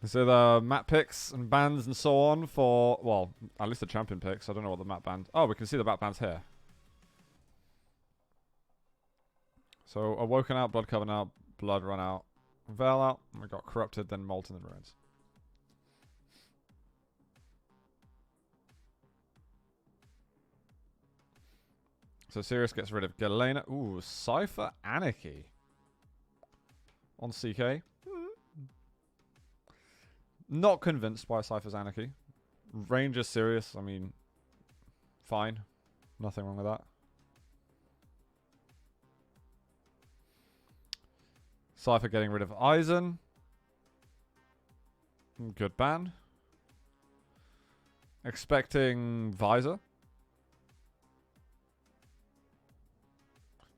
So the map picks and bans and so on for, well, at least the champion picks. I don't know what the map band. Oh, we can see the map bands here. So Awoken out, Blood Coven out, Blood Run out, Veil out, and we got Corrupted, then Molten and Ruins. So Sirius gets rid of Galena. Ooh, Cypher Anarchy. On CK. Not convinced by Cypher's Anarchy. Ranger Sirius, I mean, fine. Nothing wrong with that. Cypher getting rid of Eisen. Good ban. Expecting Visor.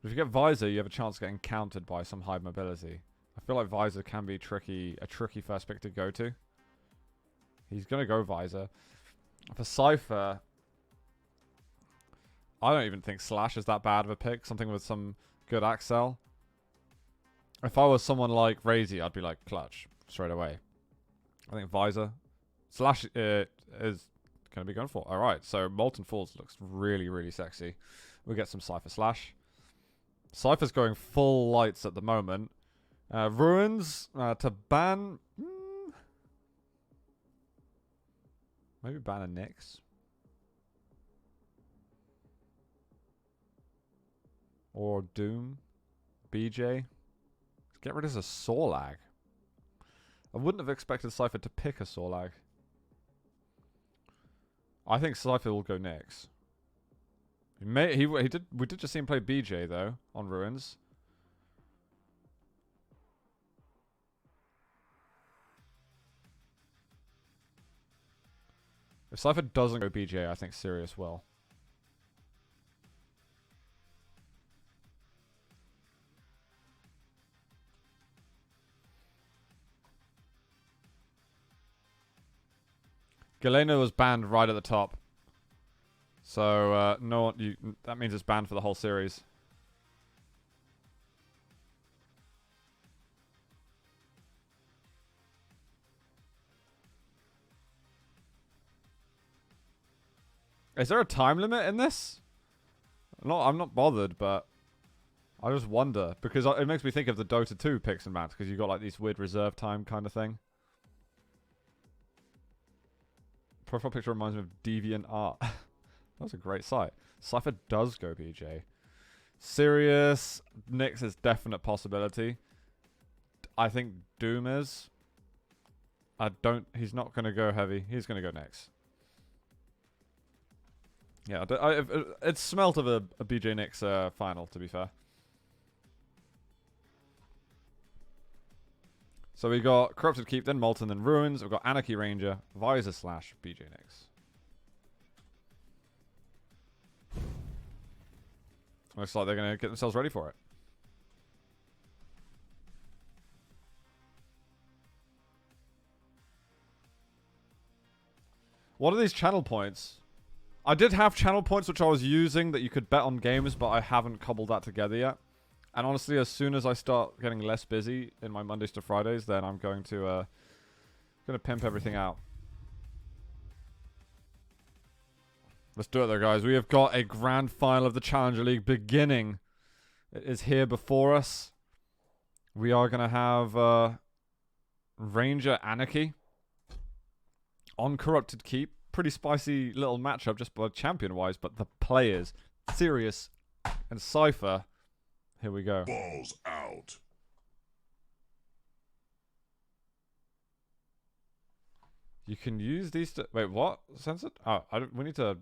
If you get Visor, you have a chance of getting countered by some high mobility. I feel like Visor can be a tricky first pick to go to. He's going to go Visor. For Cypher, I don't even think Slash is that bad of a pick. Something with some good Axel. If I was someone like Razy, I'd be like Clutch straight away. I think Visor. Slash is going to be going for. Alright, so Molten Falls looks really, really sexy. We get some Cypher Slash. Cypher's going full lights at the moment. Ruins to ban. Maybe ban a Nyx. Or Doom. BJ. Let's get rid of a Sorlag. I wouldn't have expected Cypher to pick a Sorlag. I think Cypher will go Nyx. We did just see him play BJ though on Ruins. If Cypher doesn't go BJ, I think Sirius will. Galena was banned right at the top. So, no, that means it's banned for the whole series. Is there a time limit in this? I'm not bothered, but I just wonder. Because it makes me think of the Dota 2 picks and bans, because you got like these weird reserve time kind of thing. Profile picture reminds me of Deviant Art. That was a great site. Cypher does go BJ. Sirius, Nyx is definite possibility. I think Doom is. He's not going to go heavy. He's going to go Nyx. Yeah, it smelt of a BJ Nyx final, to be fair. So we got Corrupted Keep, then Molten, then Ruins. We've got Anarchy Ranger, Visor Slash, BJ Nyx. Looks like they're going to get themselves ready for it. What are these channel points? I did have channel points which I was using that you could bet on games, but I haven't cobbled that together yet. And honestly, as soon as I start getting less busy in my Mondays to Fridays, then I'm going to pimp everything out. Let's do it though, guys. We have got a grand final of the Challenger League beginning. It is here before us. We are going to have Ranger Anarchy on Corrupted Keep. Pretty spicy little matchup just by champion-wise, but the players, Sirius and Cypher, here we go. Balls out. You can use these to wait. What? Censored? Oh, we need to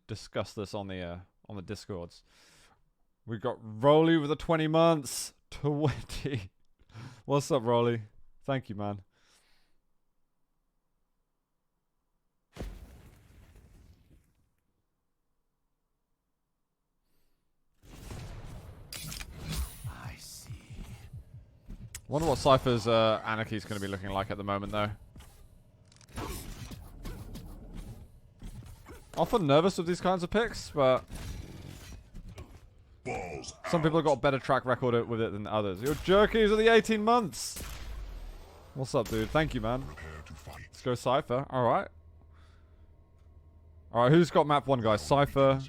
discuss this on the Discords. We got Rolly with the 20 months. 20. What's up, Rolly? Thank you, man. I see. Wonder what Cypher's Anarchy is going to be looking like at the moment, though. Often nervous with these kinds of picks, but some people have got a better track record with it than others. Your jerkies are the 18 months. What's up, dude? Thank you, man. Prepare to Let's go Cypher. Alright. Alright, who's got map 1, guys? Cypher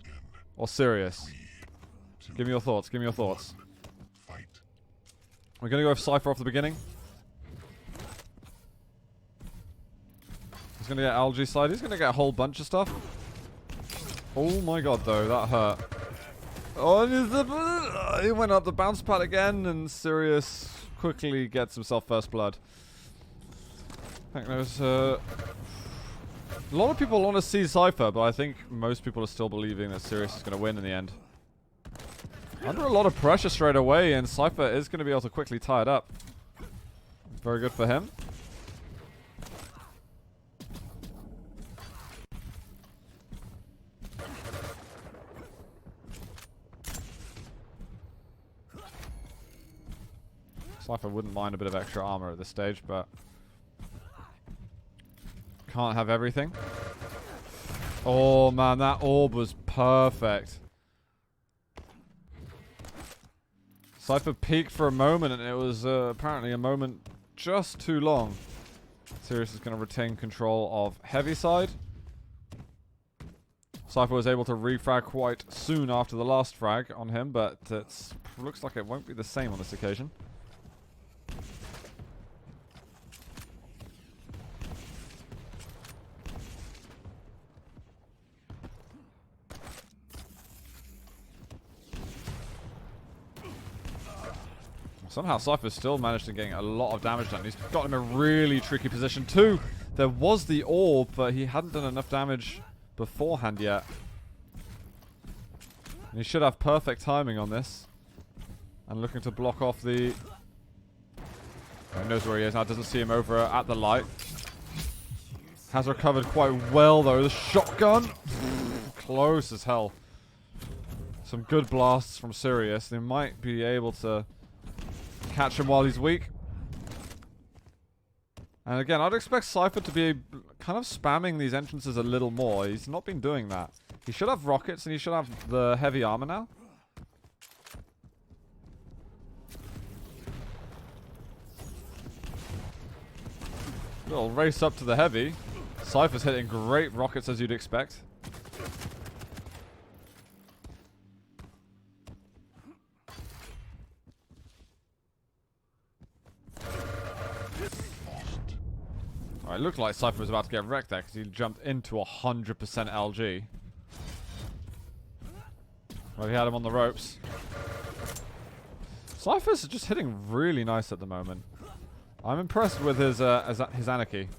or Sirius? Give me your thoughts. Give me your thoughts. We're going to go with Cypher off the beginning. He's going to get algae side. He's going to get a whole bunch of stuff. Oh my god, though. That hurt. Oh, and he went up the bounce pad again, and Sirius quickly gets himself first blood. I think there's a lot of people want to see Cypher, but I think most people are still believing that Sirius is going to win in the end. Under a lot of pressure straight away, and Cypher is going to be able to quickly tie it up. Very good for him. Cypher wouldn't mind a bit of extra armor at this stage, but can't have everything. Oh man, that orb was perfect. Cypher peaked for a moment, and it was apparently a moment just too long. Sirius is going to retain control of heavy side. Cypher was able to refrag quite soon after the last frag on him, but it looks like it won't be the same on this occasion. Somehow Cypher's still managed to get a lot of damage done. He's got him in a really tricky position too. There was the orb, but he hadn't done enough damage beforehand yet. And he should have perfect timing on this. And looking to block off the... Oh, he knows where he is now, doesn't see him over at the light. Has recovered quite well though. The shotgun! Close as hell. Some good blasts from Sirius. They might be able to catch him while he's weak. And again, I'd expect Cypher to be kind of spamming these entrances a little more. He's not been doing that. He should have rockets and he should have the heavy armor now. Little race up to the heavy. Cypher's hitting great rockets as you'd expect. It looked like Cypher was about to get wrecked there because he jumped into 100% LG. Well, he had him on the ropes. Cypher's just hitting really nice at the moment. I'm impressed with his anarchy.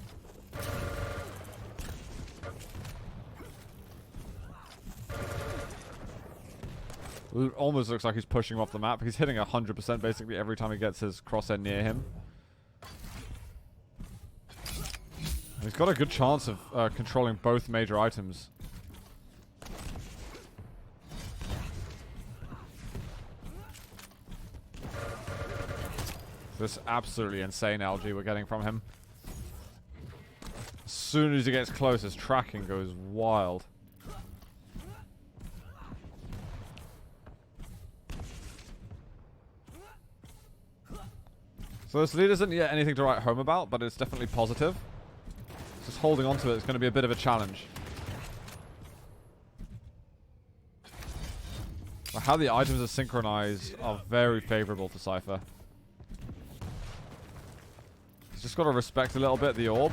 Almost looks like he's pushing him off the map. He's hitting 100% basically every time he gets his crosshair near him. He's got a good chance of controlling both major items. This absolutely insane LG we're getting from him. As soon as he gets close, his tracking goes wild. So this lead isn't yet anything to write home about, but it's definitely positive. Just holding on to it is going to be a bit of a challenge. But how the items are synchronized are very favorable to Cypher. He's just got to respect a little bit the orb.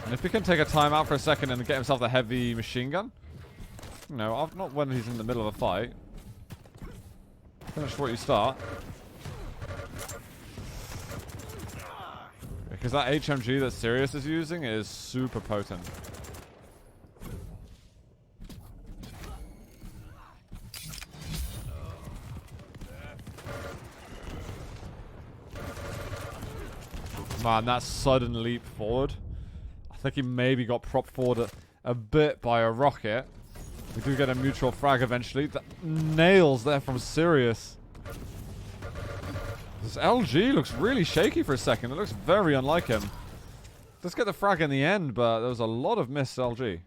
And if he can take a time out for a second and get himself the heavy machine gun. No, not when he's in the middle of a fight. Finish what you start. Because that HMG that Sirius is using is super potent. Man, that sudden leap forward. I think he maybe got propped forward a bit by a rocket. We do get a mutual frag eventually. That nails there from Sirius. This LG looks really shaky for a second. It looks very unlike him. Let's get the frag in the end, but there was a lot of missed LG.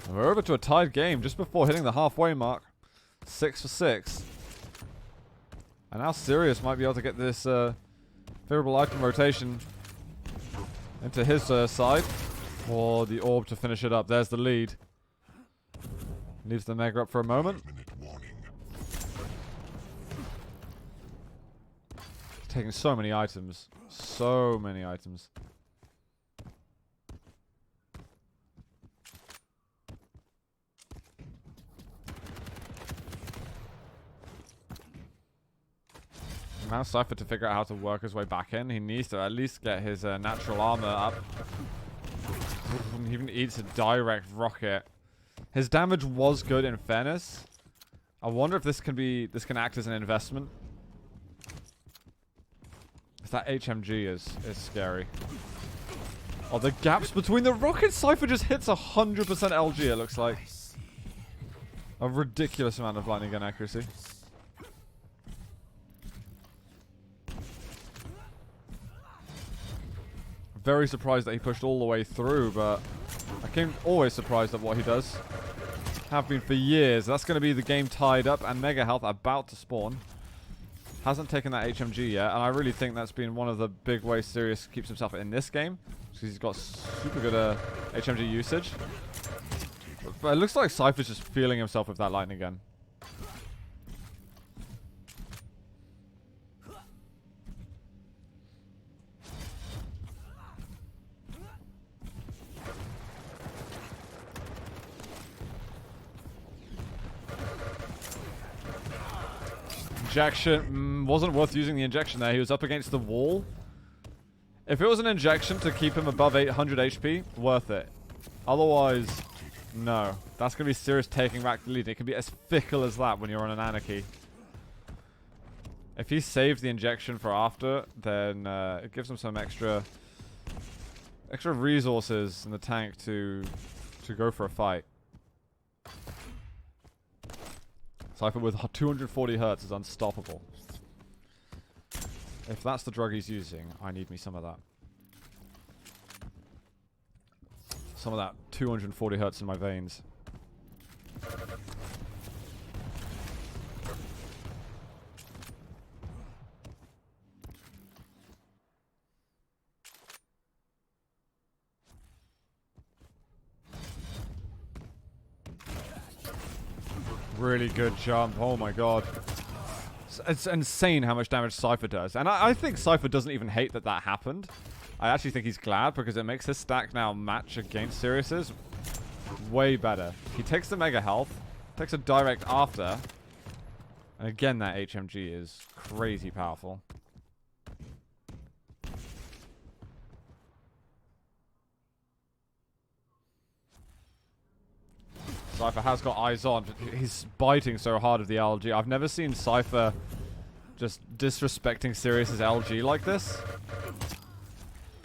And we're over to a tied game just before hitting the halfway mark. 6 for 6. And now Sirius might be able to get this favorable item rotation into his side for the orb to finish it up. There's the lead. Leaves the Mega up for a moment. Taking so many items. So many items. Now Cypher to figure out how to work his way back in. He needs to at least get his natural armor up. He even eats a direct rocket. His damage was good in fairness. I wonder if this can act as an investment. That HMG is scary. Oh, the gaps between the rockets. Cypher just hits 100% LG, it looks like. A ridiculous amount of lightning gun accuracy. Very surprised that he pushed all the way through, but I came always surprised at what he does. Have been for years. That's going to be the game tied up and Mega Health about to spawn. Hasn't taken that HMG yet, and I really think that's been one of the big ways Sirius keeps himself in this game. Because he's got super good HMG usage. But it looks like Cypher's just feeling himself with that lightning gun. Injection wasn't worth using the injection there. He was up against the wall. If it was an injection to keep him above 800 HP, worth it. Otherwise, no. That's going to be Sirius taking back the lead. It can be as fickle as that when you're on an Anarchy. If he saves the injection for after, then it gives him some extra resources in the tank to go for a fight. Cypher with 240 hertz is unstoppable. If that's the drug he's using, I need me some of that. Some of that 240 hertz in my veins. Really good jump. Oh my god. It's insane how much damage Cypher does. And I think Cypher doesn't even hate that that happened. I actually think he's glad because it makes his stack now match against Sirius's way better. He takes the Mega Health, takes a direct after. And again, that HMG is crazy powerful. Cypher has got eyes on. He's biting so hard of the LG. I've never seen Cypher just disrespecting Sirius's LG like this.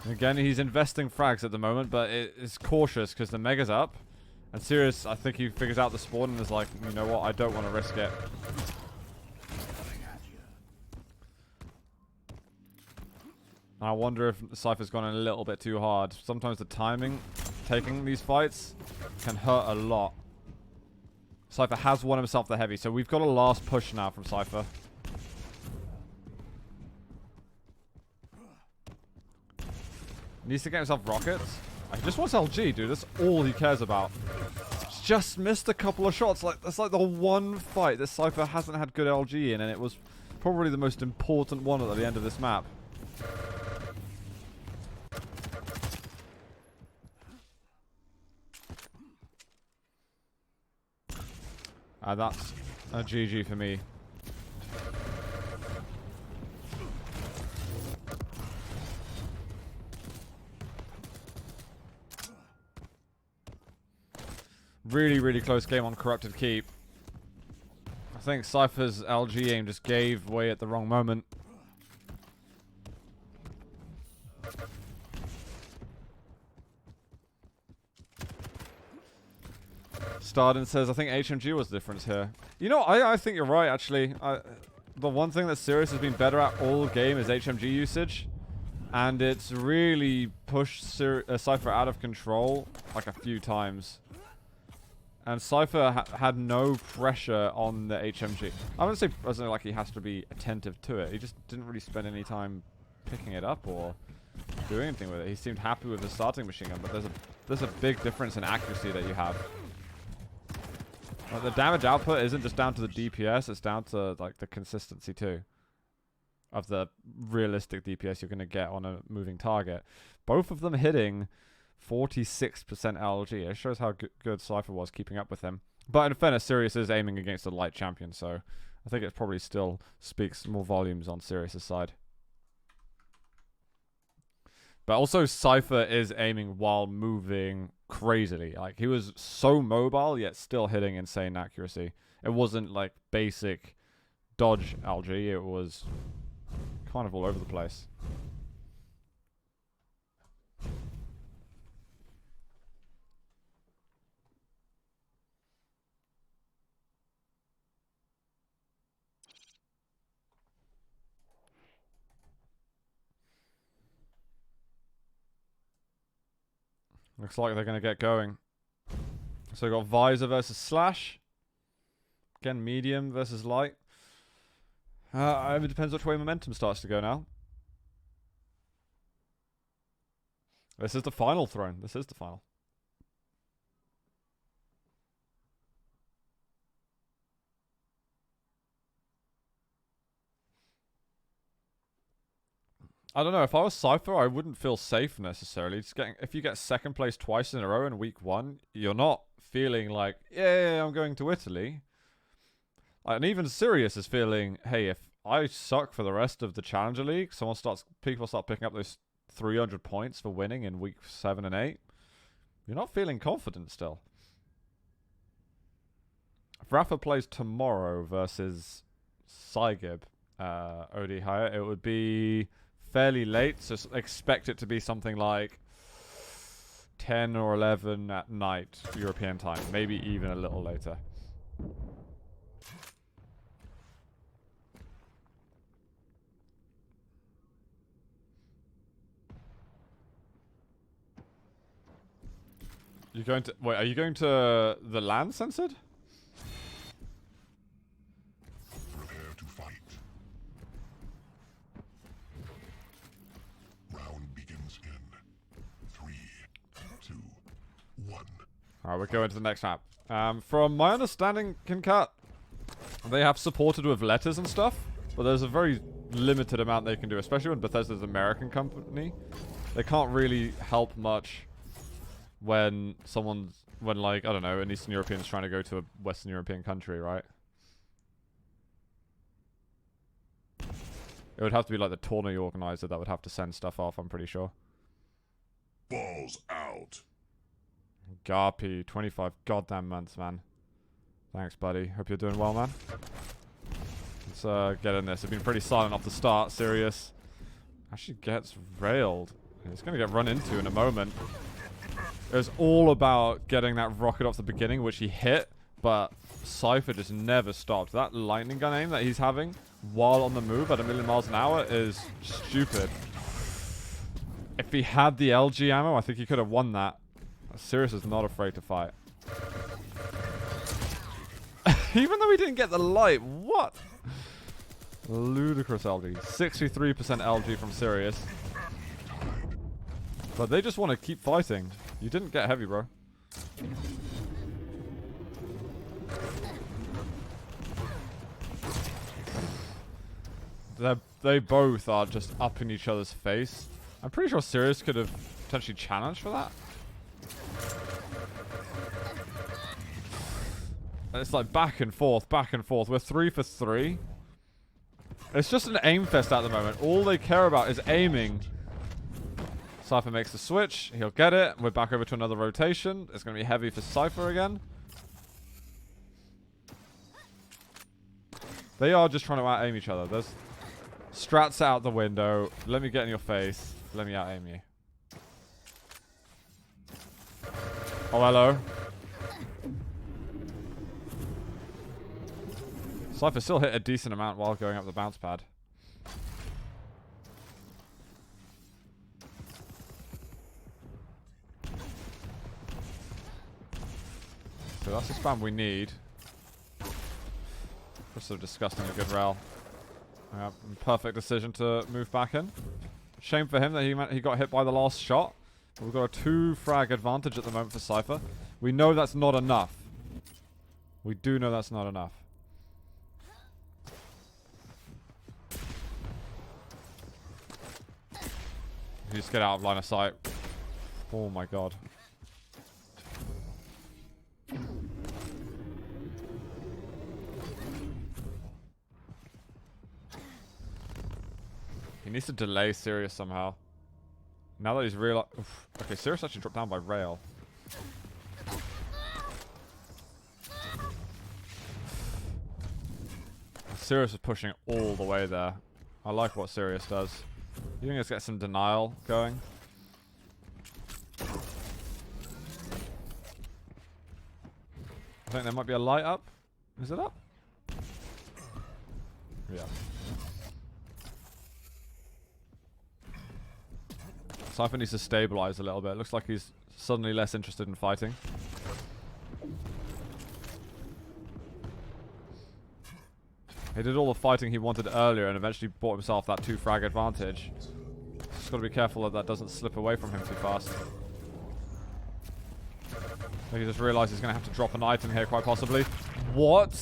Again, he's investing frags at the moment, but it is cautious because the Mega's up. And Sirius, I think he figures out the spawn and is like, you know what, I don't want to risk it. I wonder if Cypher's gone in a little bit too hard. Sometimes the timing taking these fights can hurt a lot. Cypher has won himself the heavy, so we've got a last push now from Cypher. Needs to get himself rockets. He just wants LG, dude. That's all he cares about. Just missed a couple of shots. That's like the one fight that Cypher hasn't had good LG in, and it was probably the most important one at the end of this map. That's a GG for me. Really, really close game on Corrupted Keep. I think Cypher's LG aim just gave way at the wrong moment. Stardon says, I think HMG was the difference here. You know, I think you're right, actually. The one thing that Sirius has been better at all game is HMG usage. And it's really pushed Cypher out of control like a few times. And Cypher had no pressure on the HMG. I wouldn't say like he has to be attentive to it. He just didn't really spend any time picking it up or doing anything with it. He seemed happy with the starting machine gun, but there's a big difference in accuracy that you have. Like, the damage output isn't just down to the DPS, it's down to like the consistency too of the realistic DPS you're going to get on a moving target. Both of them hitting 46% LG. It shows how good Cypher was keeping up with him. But in fairness, Sirius is aiming against a light champion, so I think it probably still speaks more volumes on Sirius's side. But also Cypher is aiming while moving crazily. Like, he was so mobile, yet still hitting insane accuracy. It wasn't like basic dodge LG, it was kind of all over the place. Looks like they're going to get going. So we've got Visor versus Slash. Again, medium versus light. It depends which way momentum starts to go now. This is the final throne. This is the final. I don't know. If I was Cypher, I wouldn't feel safe necessarily. Just if you get second place twice in a row in week 1, you're not feeling like, yeah, I'm going to Italy. And even Sirius is feeling, hey, if I suck for the rest of the Challenger League, people start picking up those 300 points for winning in week 7 and 8. You're not feeling confident still. If Rafa plays tomorrow versus Cygib, OD Hire, it would be fairly late, so expect it to be something like 10 or 11 at night European time, maybe even a little later. You're going to wait? Are you going to the land censored? Prepare to fight. Round begins in 3, 2, 1. Alright, we're going to the next map. From my understanding, Kincat, they have supported with letters and stuff, but there's a very limited amount they can do, especially when Bethesda's an American company. They can't really help much when like, I don't know, an Eastern European is trying to go to a Western European country, right? It would have to be like the tournament organizer that would have to send stuff off, I'm pretty sure. Balls out. Garpy, 25 goddamn months, man. Thanks, buddy. Hope you're doing well, man. Let's get in this. They've been pretty silent off the start. Sirius actually gets railed. He's going to get run into in a moment. It was all about getting that rocket off the beginning, which he hit, but Cypher just never stopped. That lightning gun aim that he's having while on the move at 1,000,000 miles an hour is stupid. If he had the LG ammo, I think he could have won that. Sirius is not afraid to fight. Even though he didn't get the light, what? Ludicrous LG. 63% LG from Sirius. But they just want to keep fighting. You didn't get heavy, bro. They both are just up in each other's face. I'm pretty sure Sirius could have potentially challenged for that. And it's like back and forth, back and forth. We're 3 for 3. It's just an aim fest at the moment. All they care about is aiming. Cypher makes the switch. He'll get it. We're back over to another rotation. It's going to be heavy for Cypher again. They are just trying to out-aim each other. There's strats out the window. Let me get in your face. Let me out-aim you. Oh, hello. Cypher still hit a decent amount while going up the bounce pad. Okay, that's the spam we need. Just so disgusting a good rail. Yeah, perfect decision to move back in. Shame for him that he got hit by the last shot. But we've got a 2 frag advantage at the moment for Cypher. We know that's not enough. We do know that's not enough. You just get out of line of sight. Oh my god. He needs to delay Sirius somehow. Now that he's realized... Okay, Sirius actually dropped down by rail. Sirius is pushing all the way there. I like what Sirius does. You think let's get some denial going? I think there might be a light up. Is it up? Yeah. Cypher needs to stabilize a little bit. It looks like he's suddenly less interested in fighting. He did all the fighting he wanted earlier and eventually bought himself that 2 frag advantage. Just gotta be careful that that doesn't slip away from him too fast. He just realized he's gonna have to drop an item here quite possibly. What?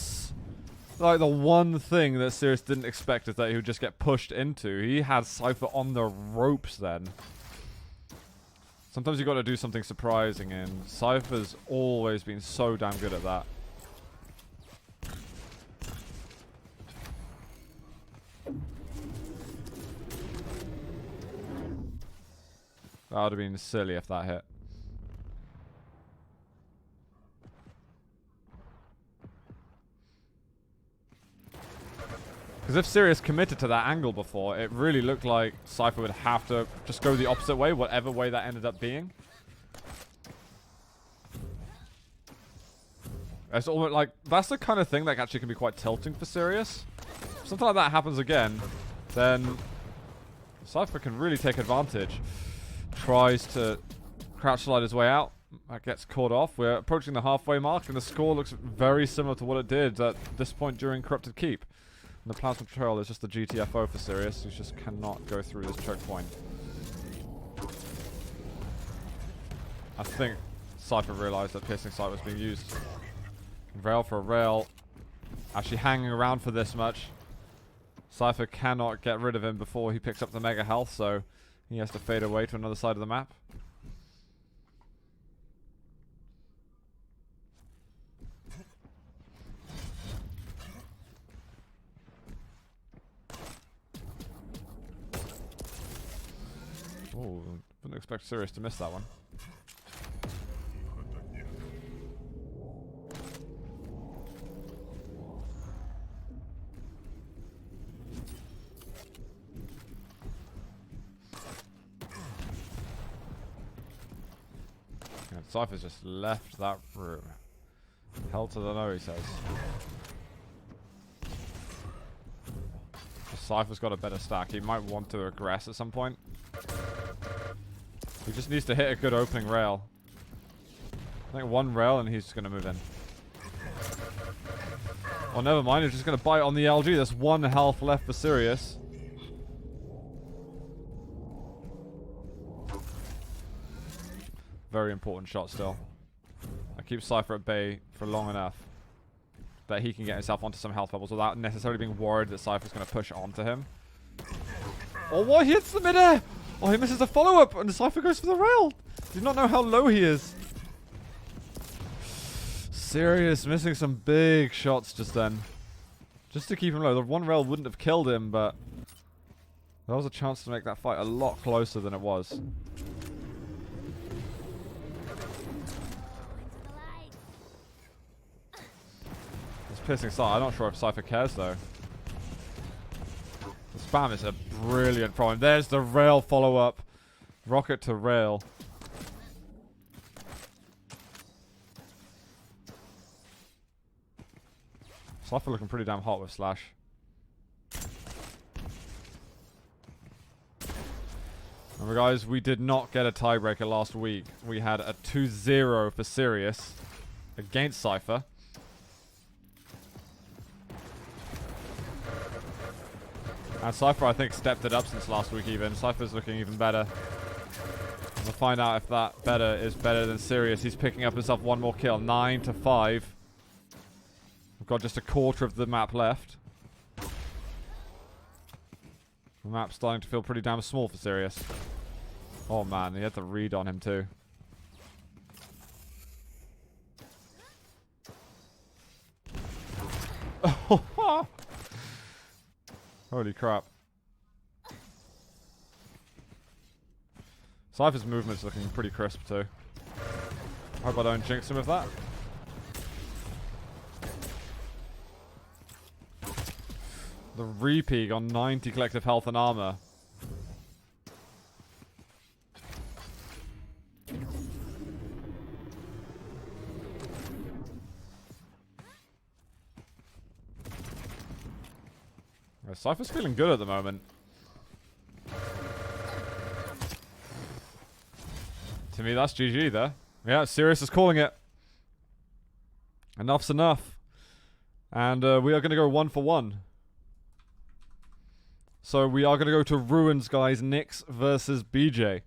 Like the one thing that Sirius didn't expect is that he would just get pushed into. He had Cypher on the ropes then. Sometimes you gotta do something surprising and Cypher's always been so damn good at that. That would have been silly if that hit. Because if Sirius committed to that angle before, it really looked like Cypher would have to just go the opposite way, whatever way that ended up being. It's almost like, that's the kind of thing that actually can be quite tilting for Sirius. If something like that happens again, then Cypher can really take advantage. Tries to crouch slide his way out. That gets caught off. We're approaching the halfway mark, and the score looks very similar to what it did at this point during Corrupted Keep. And the Plasma Patrol is just the GTFO for Sirius, who just cannot go through this choke point. I think Cypher realized that Piercing Sight was being used. Rail for rail. Actually hanging around for this much. Cypher cannot get rid of him before he picks up the Mega Health, so he has to fade away to another side of the map. Oh, wouldn't expect Sirius to miss that one. Cypher's just left that room. Hell to the no, he says. Cypher's got a better stack. He might want to aggress at some point. He just needs to hit a good opening rail. I think one rail and he's just going to move in. Oh, never mind. He's just going to bite on the LG. There's 1 health left for Sirius. Very important shot still. I keep Cypher at bay for long enough that he can get himself onto some health levels without necessarily being worried that Cypher's going to push onto him. Oh, what? He hits the midair! Oh, he misses a follow-up and Cypher goes for the rail! Do you not know how low he is? Sirius missing some big shots just then. Just to keep him low. The 1 rail wouldn't have killed him, but there was a chance to make that fight a lot closer than it was. Piercing Sight. I'm not sure if Cypher cares though. The spam is a brilliant problem. There's the rail follow-up. Rocket to rail. Cypher looking pretty damn hot with Slash. Remember guys, we did not get a tiebreaker last week. We had a 2-0 for Sirius. against Cypher. And Cypher, I think, stepped it up since last week even. Cypher's looking even better. We'll find out if that better is better than Sirius. He's picking up himself one more kill. 9-5. We've got just a quarter of the map left. The map's starting to feel pretty damn small for Sirius. Oh man, he had the read on him too. Holy crap. Cypher's movement's looking pretty crisp too. Hope I don't jinx him with that. The repeat on 90 collective health and armor. Cypher's feeling good at the moment. To me, that's GG there. Yeah, Sirius is calling it. Enough's enough. And we are going to go 1 for 1. So we are going to go to Ruins, guys. Nyx versus BJ.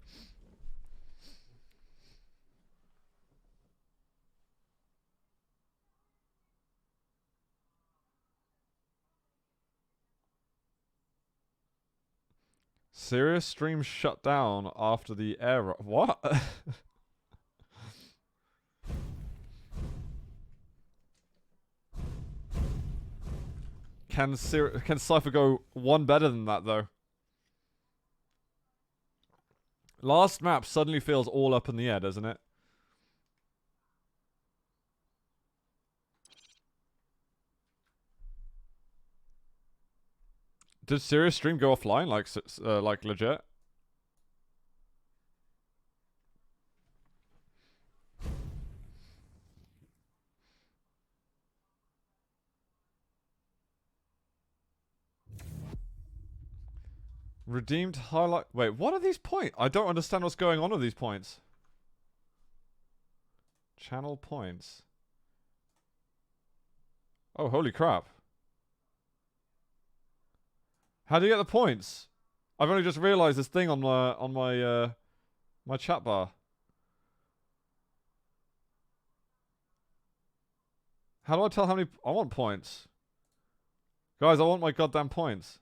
Sirius stream shut down after the error. What? Can Cypher go one better than that though? Last map suddenly feels all up in the air, doesn't it? Did Sirius stream go offline, like legit? Redeemed highlight. Wait, what are these points? I don't understand what's going on with these points. Channel points. Oh, holy crap. How do you get the points? I've only just realized this thing on my my chat bar. How do I tell how many I want points? Guys, I want my goddamn points.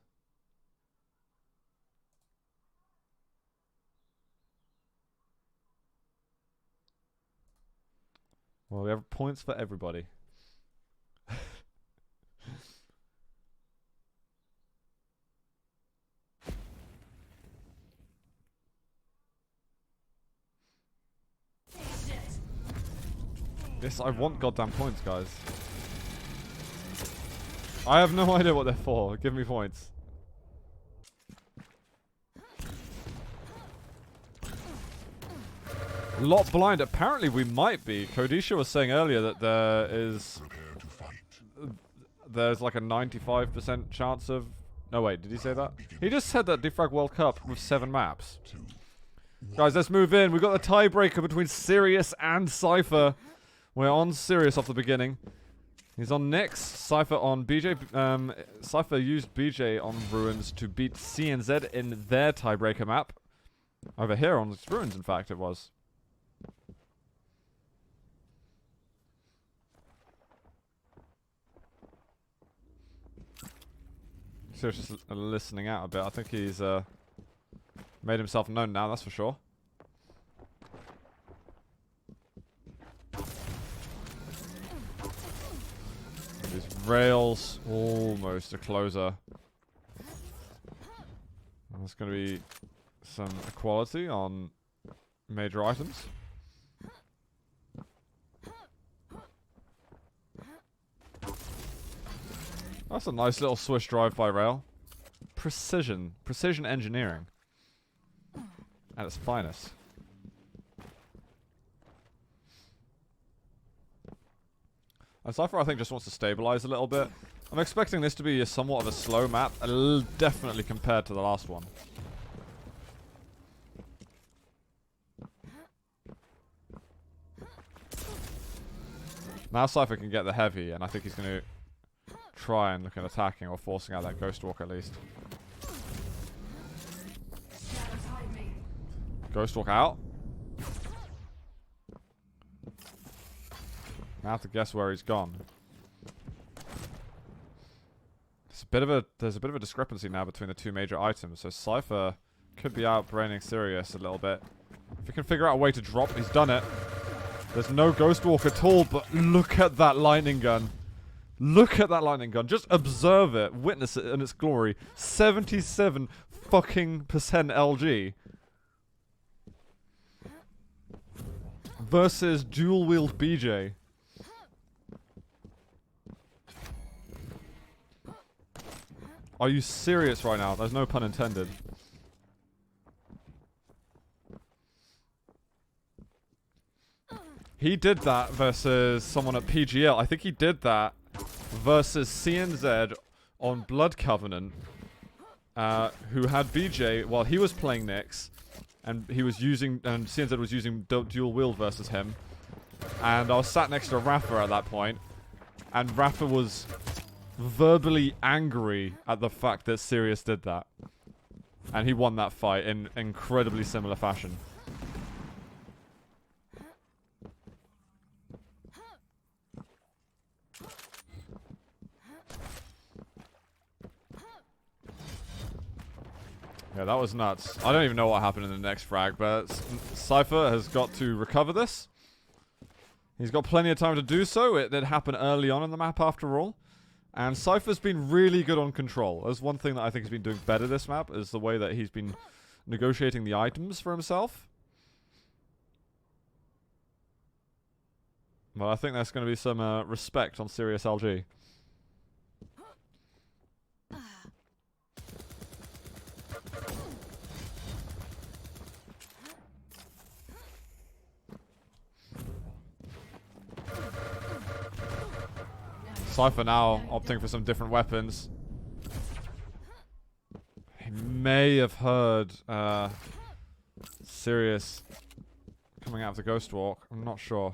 Well, we have points for everybody. Yes, I want goddamn points, guys. I have no idea what they're for. Give me points. Lot blind. Apparently we might be. Kodisha was saying earlier that there's like a 95% chance of... No, wait, did he say that? He just said that Defrag World Cup with 7 maps. Guys, let's move in. We've got the tiebreaker between Sirius and Cypher. We're on Sirius off the beginning. He's on Nyx. Cypher on BJ. Cypher used BJ on Ruins to beat CNZ in their tiebreaker map. Over here on Ruins, in fact, it was. Sirius just listening out a bit. I think he's made himself known now, that's for sure. These rails, almost a closer. And there's going to be some equality on major items. That's a nice little Swiss drive-by rail. Precision engineering at its finest. And Cypher, I think, just wants to stabilize a little bit. I'm expecting this to be somewhat of a slow map, definitely compared to the last one. Now Cypher can get the heavy, and I think he's going to try and look at attacking or forcing out that Ghost Walk at least. Ghost Walk out. Now I have to guess where he's gone. There's a bit of a discrepancy now between the two major items, so Cypher could be outbraining Sirius a little bit. If he can figure out a way to drop, he's done it. There's no Ghost Walk at all, but look at that lightning gun. Look at that lightning gun. Just observe it. Witness it in its glory. 77 fucking percent LG. Versus dual-wield BJ. Are you serious right now? There's no pun intended. He did that versus someone at PGL. I think he did that versus CNZ on Blood Covenant, who had BJ while he was playing Nyx, and he was using, and CNZ was using dual wield versus him. And I was sat next to Rafa at that point, and Rafa was verbally angry at the fact that Sirius did that, and he won that fight in incredibly similar fashion. Yeah, that was nuts. I don't even know what happened in the next frag, but Cypher has got to recover this. He's got plenty of time to do so. It did happen early on in the map after all. And Cypher's been really good on control. There's one thing that I think he's been doing better this map, is the way that he's been negotiating the items for himself. But I think there's going to be some respect on Sirius LG. Cypher now opting for some different weapons. He may have heard Sirius coming out of the Ghost Walk. I'm not sure.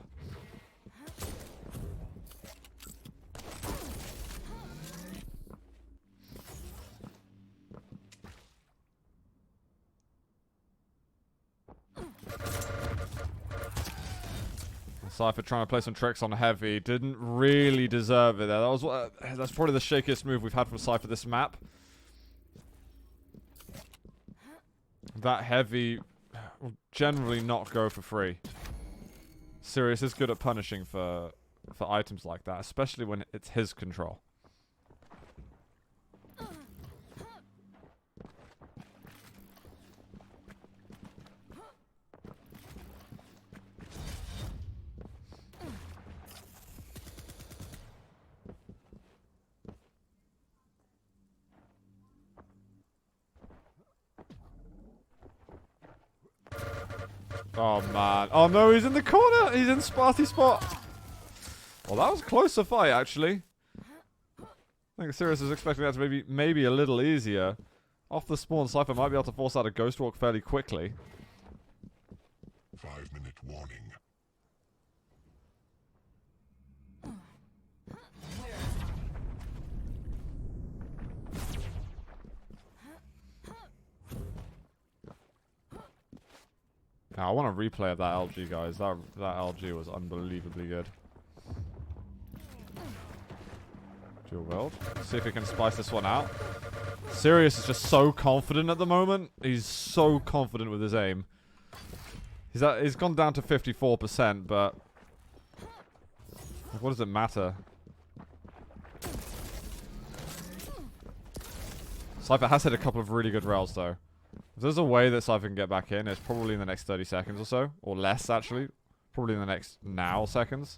Cypher trying to play some tricks on heavy. Didn't really deserve it there. That's probably the shakiest move we've had from Cypher this map. That heavy will generally not go for free. Sirius is good at punishing for items like that, especially when it's his control. Oh man. Oh no, he's in the corner! He's in Sparty spot! Well, that was a closer fight, actually. I think Sirius was expecting that to maybe a little easier. Off the spawn, Cypher might be able to force out a Ghost Walk fairly quickly. 5-minute warning. Now, I want a replay of that LG, guys. That LG was unbelievably good. Dual wield. See if we can spice this one out. Sirius is just so confident at the moment. He's so confident with his aim. He's gone down to 54%, but what does it matter? Cypher has hit a couple of really good rails, though. If there's a way that Cypher can get back in, it's probably in the next 30 seconds or so. Or less, actually. Probably in the next seconds.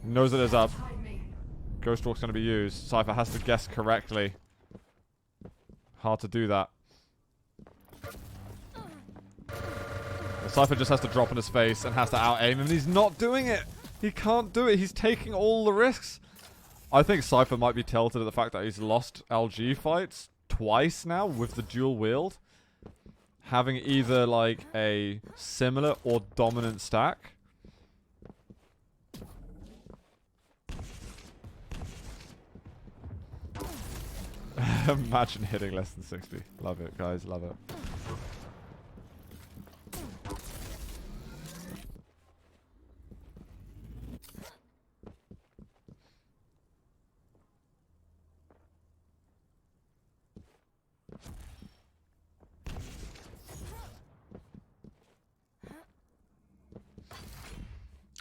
He knows that there's a Ghost Walk's going to be used. Cypher has to guess correctly. Hard to do that. Well, Cypher just has to drop in his face and has to out-aim him, and he's not doing it! He can't do it. He's taking all the risks. I think Cypher might be tilted at the fact that he's lost LG fights twice now with the dual wield, having either like a similar or dominant stack. Imagine hitting less than 60. Love it, guys. Love it.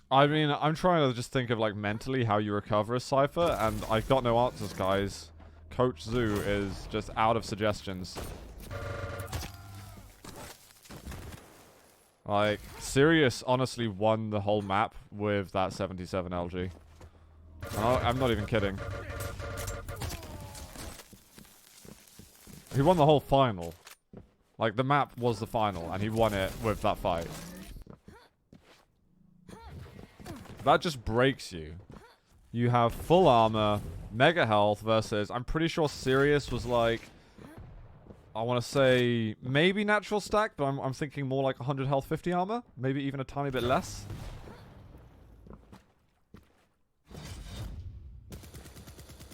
I mean, I'm trying to just think of, like, mentally how you recover a Cypher, and I've got no answers, guys. Coach Zoo is just out of suggestions. Like, Sirius honestly won the whole map with that 77 LG. I'm not even kidding. He won the whole final. Like, the map was the final, and he won it with that fight. That just breaks you. You have full armor, mega health versus... I'm pretty sure Sirius was like... I want to say maybe natural stack, but I'm thinking more like 100 health, 50 armor. Maybe even a tiny bit less.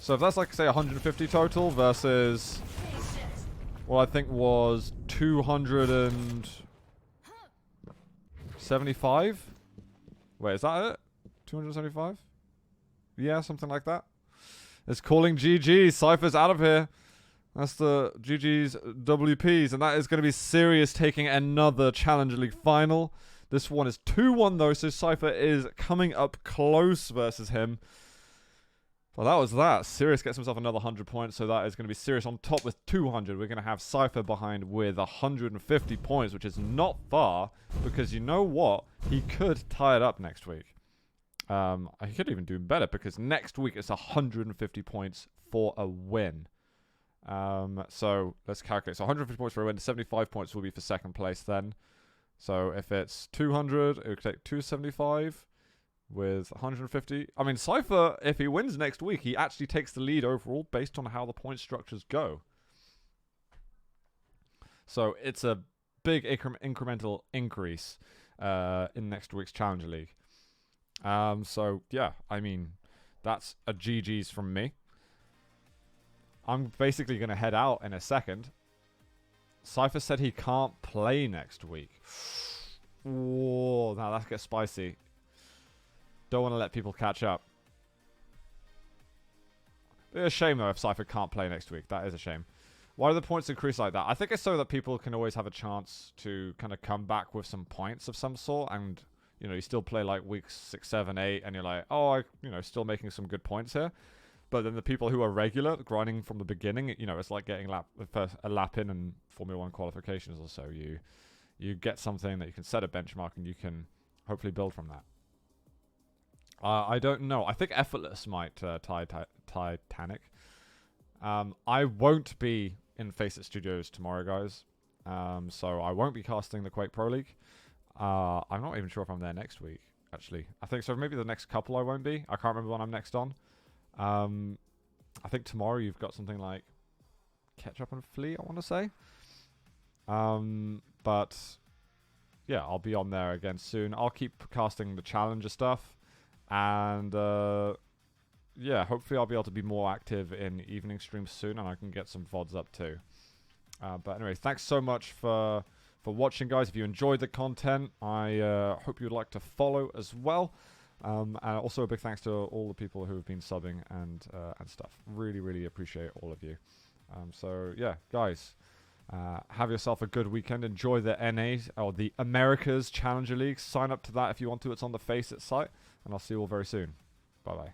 So if that's like, say, 150 total versus... what I think was 275? Wait, is that it? 275? Yeah, something like that. It's calling GG. Cypher's out of here. That's the GG's WPs. And that is going to be Sirius taking another Challenger League final. This one is 2-1 though, so Cypher is coming up close versus him. Well, that was that. Sirius gets himself another 100 points, so that is going to be Sirius on top with 200. We're going to have Cypher behind with 150 points, which is not far, because you know what? He could tie it up next week. He could even do better, because next week it's 150 points for a win. So let's calculate. So 150 points for a win, 75 points will be for second place then. So if it's 200, it would take 275 with 150. I mean, Cypher, if he wins next week, he actually takes the lead overall based on how the point structures go. So it's a big incremental increase in next week's Challenger League. So yeah, I mean, that's a GG's from me. I'm basically going to head out in a second. Cypher said he can't play next week. Whoa, now that gets spicy. Don't want to let people catch up. It's a shame, though, if Cypher can't play next week. That is a shame. Why do the points increase like that? I think it's so that people can always have a chance to kind of come back with some points of some sort. And, you know, you still play like weeks 6, 7, 8, and you're like, oh, still making some good points here. But then the people who are regular, grinding from the beginning, you know, it's like getting a lap in and Formula 1 qualifications or so. You get something that you can set a benchmark and you can hopefully build from that. I don't know. I think Effortless might Titanic. I won't be in Face It Studios tomorrow, guys. So I won't be casting the Quake Pro League. I'm not even sure if I'm there next week, actually. I think so. Maybe the next couple I won't be. I can't remember when I'm next on. I think tomorrow you've got something like Ketchup and Flea, I want to say. But yeah, I'll be on there again soon. I'll keep casting the Challenger stuff. And yeah, hopefully I'll be able to be more active in evening streams soon, and I can get some VODs up too. But anyway, thanks so much for watching, guys. If you enjoyed the content, I hope you'd like to follow as well. And also a big thanks to all the people who have been subbing and stuff. Really, really appreciate all of you. So yeah, guys, have yourself a good weekend. Enjoy the NA or the Americas Challenger League. Sign up to that if you want to. It's on the Face It site. And I'll see you all very soon. Bye-bye.